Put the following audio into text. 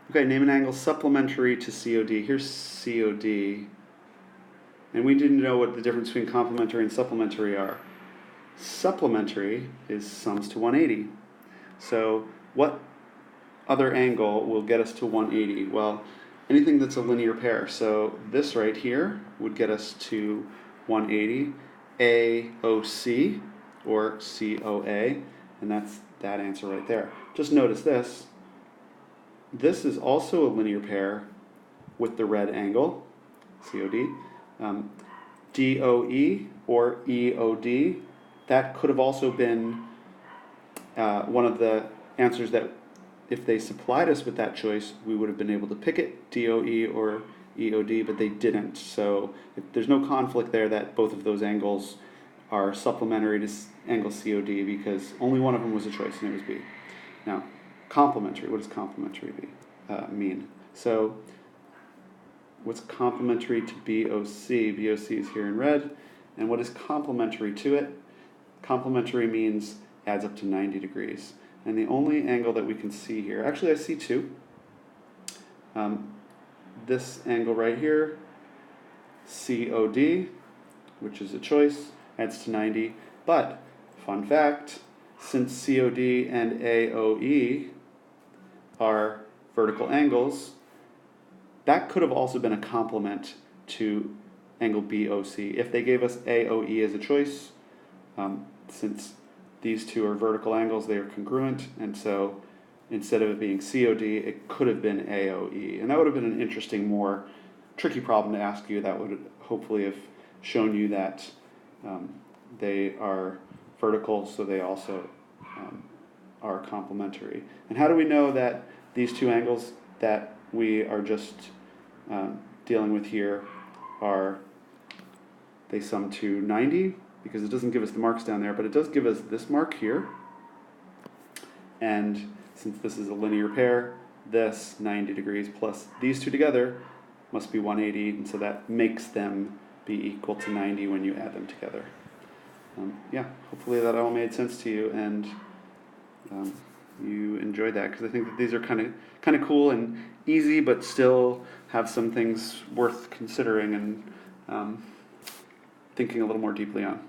Okay, name an angle supplementary to COD. Here's COD. And we didn't know what the difference between complementary and supplementary are. Supplementary is sums to 180. So what other angle will get us to 180? Well, anything that's a linear pair. So this right here would get us to 180. AOC or COA, and that's that answer right there. Just notice this. This is also a linear pair with the red angle, COD. DOE or EOD, that could have also been one of the answers that if they supplied us with that choice, we would have been able to pick it, DOE or EOD, but they didn't. So there's no conflict there that both of those angles are supplementary to angle COD because only one of them was a choice, and it was B. Now, complementary, what does complementary mean? So what's complementary to BOC? BOC is here in red. And what is complementary to it? Complementary means adds up to 90 degrees. And the only angle that we can see here, actually I see two. This angle right here, COD, which is a choice, adds to 90. But, fun fact, since COD and AOE are vertical angles, that could have also been a complement to angle BOC. If they gave us AOE as a choice, since these two are vertical angles, they are congruent, and so instead of it being COD, it could have been AOE. And that would have been an interesting, more tricky problem to ask you. That would hopefully have shown you that they are vertical, so they also are complementary. And how do we know that these two angles that we are just dealing with here they sum to 90? Because it doesn't give us the marks down there, but it does give us this mark here. And since this is a linear pair, this 90 degrees plus these two together must be 180, and so that makes them be equal to 90 when you add them together. Yeah, hopefully that all made sense to you, and you enjoyed that, because I think that these are kind of cool and easy, but still have some things worth considering and thinking a little more deeply on.